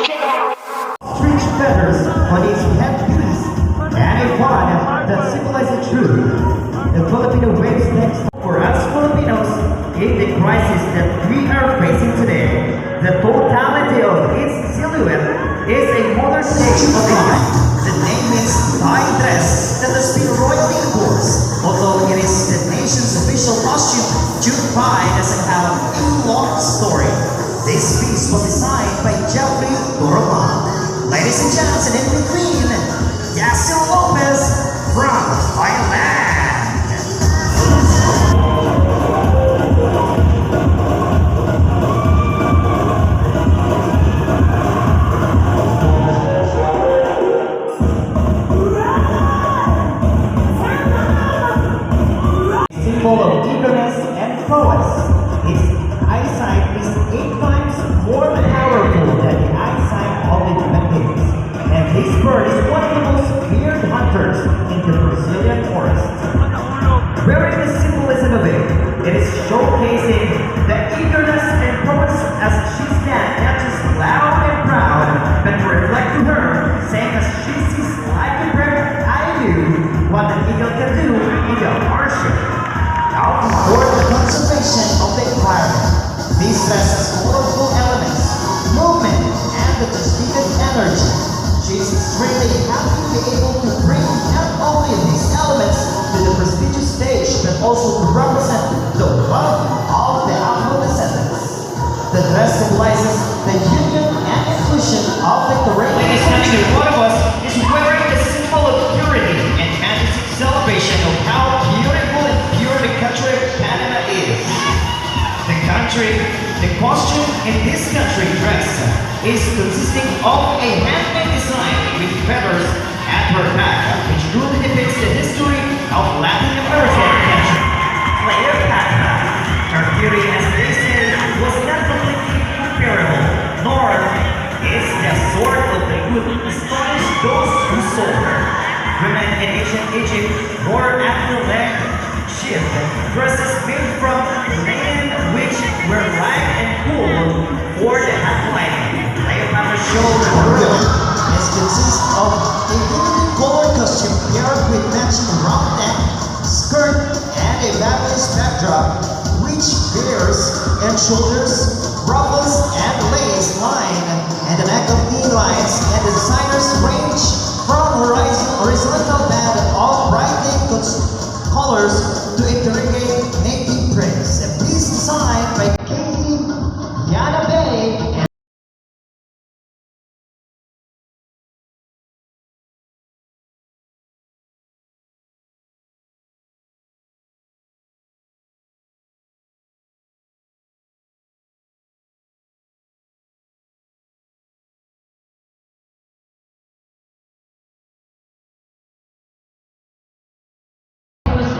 Strange feathers on his headpiece, and a pod that symbolizes truth. The Filipino waves next for us Filipinos in the crisis that we are facing today. The totality of its silhouette is a modern take of the life. The name means Thai dress that has been royally endorsed, although it is the nation's official costume. June Pai doesn't have a long story. This piece was designed by Jeffrey Doroma. Ladies and gents, and in between, Yasser Lopez from Thailand. Symbol of eagerness and prowess. His eyesight is 8 times more powerful than the eyesight of the Philippines. And this bird is one of the most feared hunters in the Brazilian forest. Wearing the symbolism of it, it is showcasing the eagerness and prowess as she stands not just loud and proud, but to reflect to her, saying as she sees like a bird, I do what an eagle can do in the hardship. Now for the conservation of the environment, this dress has colorful elements, movement, and the transmitted energy. She is extremely happy to be able to bring not only these elements to the prestigious stage, but also to represent the wealth of the Afro descendants. The dress symbolizes the union and inclusion of the terrain. Ladies and gentlemen, one of us is wearing the symbol of purity and majestic celebration of how beautiful and pure the country of Canada is. The costume in this country dress is consisting of a handmade design with feathers at her back, which truly depicts the history of Latin American country. Cleopatra, her beauty as they say, was not completely comparable, nor is the sword of the good astonished those who saw her. Women in ancient Egypt wore afro-leg shift dresses made from linen which were light and cool for the hot lighting. Cleopatra showed the world is consists of a vivid color costume paired with matching round neck, skirt, and a fabulous backdrop, which bears and shoulders, ruffles, and lace line, and the neck of knee lines, and the designer's range from horizontal band of brightening colors to intricate native prints. A piece designed by Casey Yanabe.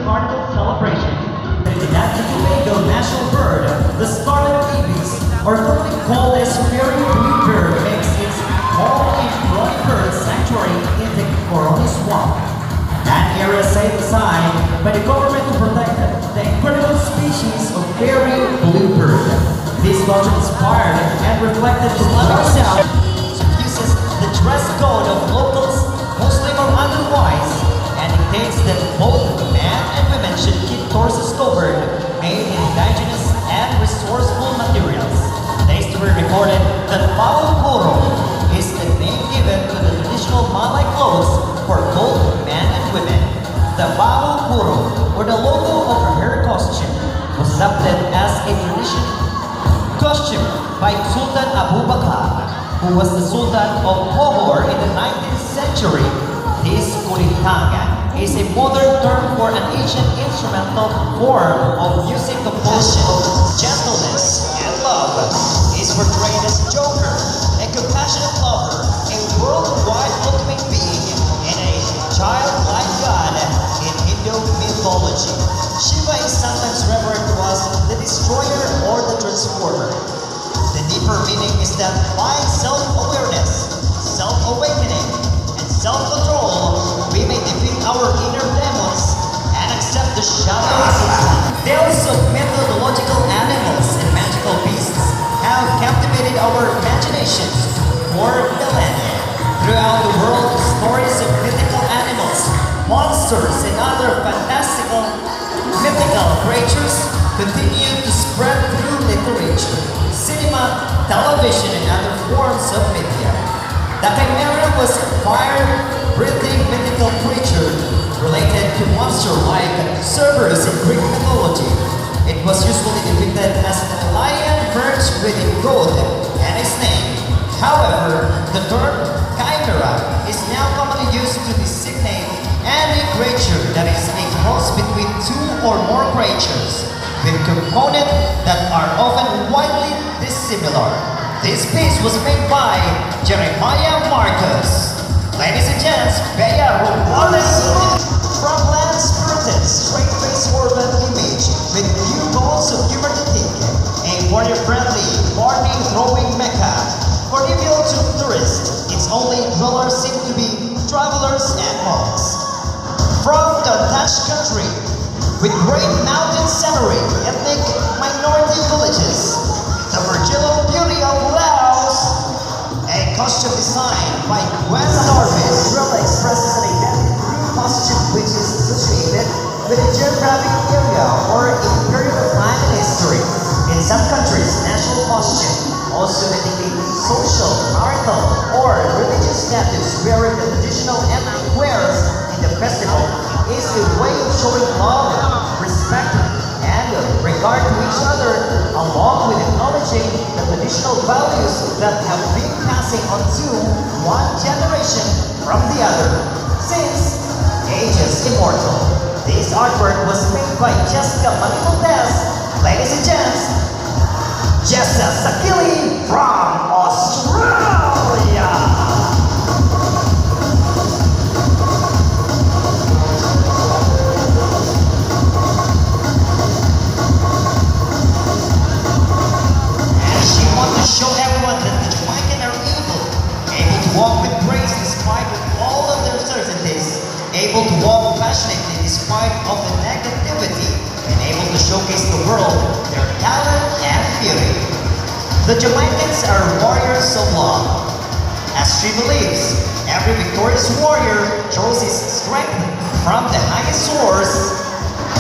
Carnival celebration. The Trinidad Tobago national bird, the scarlet ibis, or commonly called as fairy blue bird, makes its home in Broad Bird Sanctuary in the Coroni Swamp. That area set aside by the government to protect the incredible species of fairy blue bird. This culture inspired and reflected Islamic sound, uses the dress code of locals, Muslim or otherwise, and dictates that both men and women should keep torsos covered, made in indigenous and resourceful materials. The history recorded that Pao Puro is the name given to the traditional Malay clothes for both men and women. The Pao Puro, or the logo of her hair costume, was adopted as a traditional costume by Sultan Abu Bakr, who was the Sultan of Johor in the 19th century. This kulintangan is a modern term for an ancient instrumental form of music composed of gentleness and love. Is portrayed as Joker, a compassionate lover, a worldwide ultimate being, and a childlike god in Hindu mythology. Shiva is sometimes referred to as the destroyer or the transformer. The deeper meaning is that by self-awareness, self-awakening, and self-control, we may defeat our inner demons and accept the shadows. Tales of mythological animals and magical beasts have captivated our imaginations for millennia. Throughout the world, stories of mythical animals, monsters, and other fantastical mythical creatures continue to spread through literature, cinema, television, and other forms of media. The chimera was a fire-breathing mythical creature related to monster-like Cerberus in Greek mythology. It was usually depicted as a lion perched with a goat and a snake. However, the term chimera is now commonly used to designate any creature that is a cross between two or more creatures with components that are often widely dissimilar. This piece was made by Jeremiah Marcus. Ladies and gents, Bea Robles from Lance Burton's straight-faced urban image with few goals of humor to take, a foreigner-friendly, party-throwing mecca. Carnival to tourists, its only dwellers seem to be travelers and monks. From the Dutch country, with great mountain scenery, ethnic minority villages, the virginal beauty of Laos, a costume designed by Gwen Norris really expresses an identity through costume which is associated with a geographic area or a period of time in history. In some countries, national costume also indicate social, marital, or religious status, wherein the traditional ethnic wears in the festival is a way of showing love, respect, and regard to each other, along with acknowledging the traditional values that have been passing on to one generation from the other, since age is immortal. This artwork was made by Jessica Manimontes. Ladies and gents, Jessica Sakili from Australia. Show everyone that the Jamaican are able to walk with grace despite of all of their uncertainties, able to walk passionately despite of the negativity, and able to showcase the world their talent and beauty. The Jamaicans are warriors of love. As she believes, every victorious warrior draws his strength from the highest source,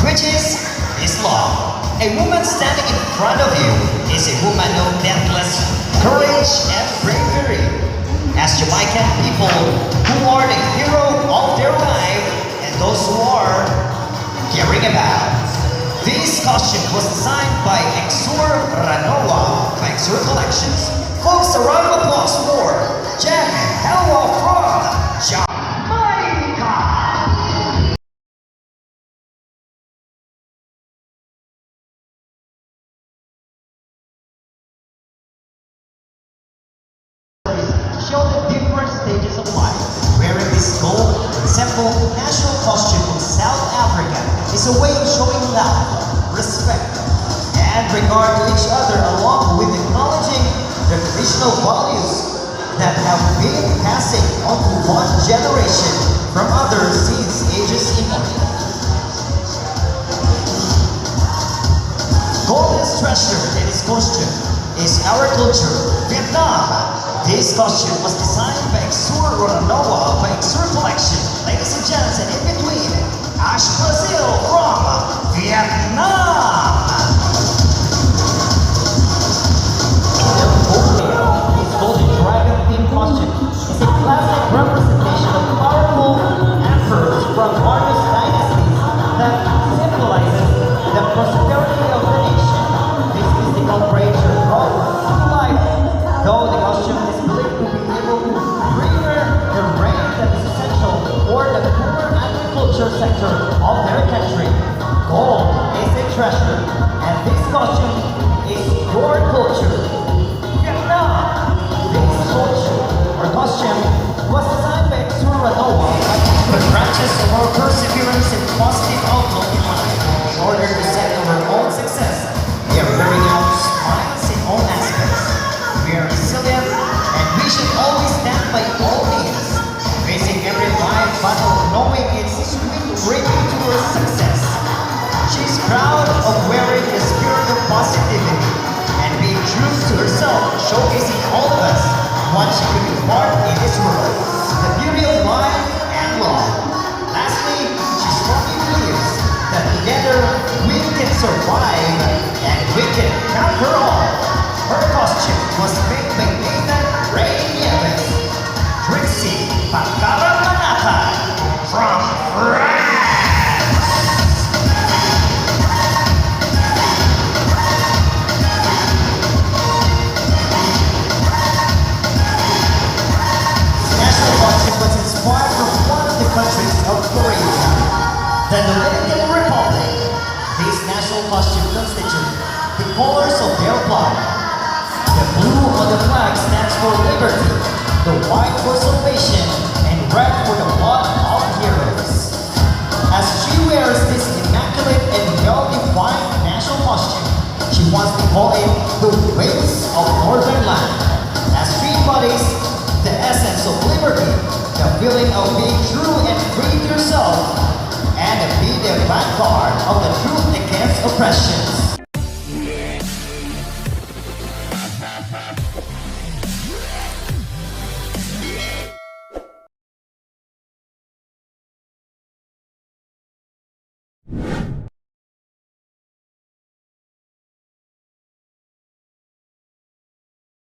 which is his love. A woman standing in front of you is a woman of deathless courage and bravery. As Jamaican people who are the hero of their life and those who are caring about. This costume was designed by Exur Ranoa by Exur Collections. Folks, a round of applause for Jen Helwa from Jamaica. Show the different stages of life. Wearing this gold, simple, national costume from South Africa is a way of showing love, respect, and regard to each other, along with acknowledging the traditional values that have been passing on to one generation from others since ages immemorial. Golden treasure in his costume is our culture, Vietnam. This costume was designed by Exur Ranoa by Exur Collection. Ladies and gents, and in between, Ash Brazil from Vietnam. His golden dragon themed costume is a classic representation of powerful emperors from various dynasties that symbolizes the prosperity of the nation. This mystical creature brought to life, though the costume is believed to be able to bring the rain that is essential for the poor agriculture sector of their country. Gold is a treasure, and this costume is your culture. Vietnam! This culture, or costume, was designed by Exur Ranoa, the branches of our perseverance and positive outlook in life. In order to set our own success, we are wearing out smiles in all aspects. We are resilient, and we should always stand by all means, facing every life battle knowing its sweet bringing towards success. She's proud of wearing the spirit of positivity and being true to herself, showcasing all of us what she could be part in this world, the beauty of life and law. Lastly, she strongly believes that together we can survive and we can conquer all. Her costume was made by Nathan Ray Nieves, Trixie Pagkaramanatan from France. National costume was inspired from one of the countries of Korea, the Dominican Republic. These national costume constitute the colors of their flag. The blue on the flag stands for liberty, the white for salvation, and red for the blood of heroes. As she wears this immaculate and well-defined national costume, she wants to call it the Wings of Northern Land, as she embodies the essence of liberty, the feeling of being true and free to yourself, and be the vanguard of the truth against oppressions.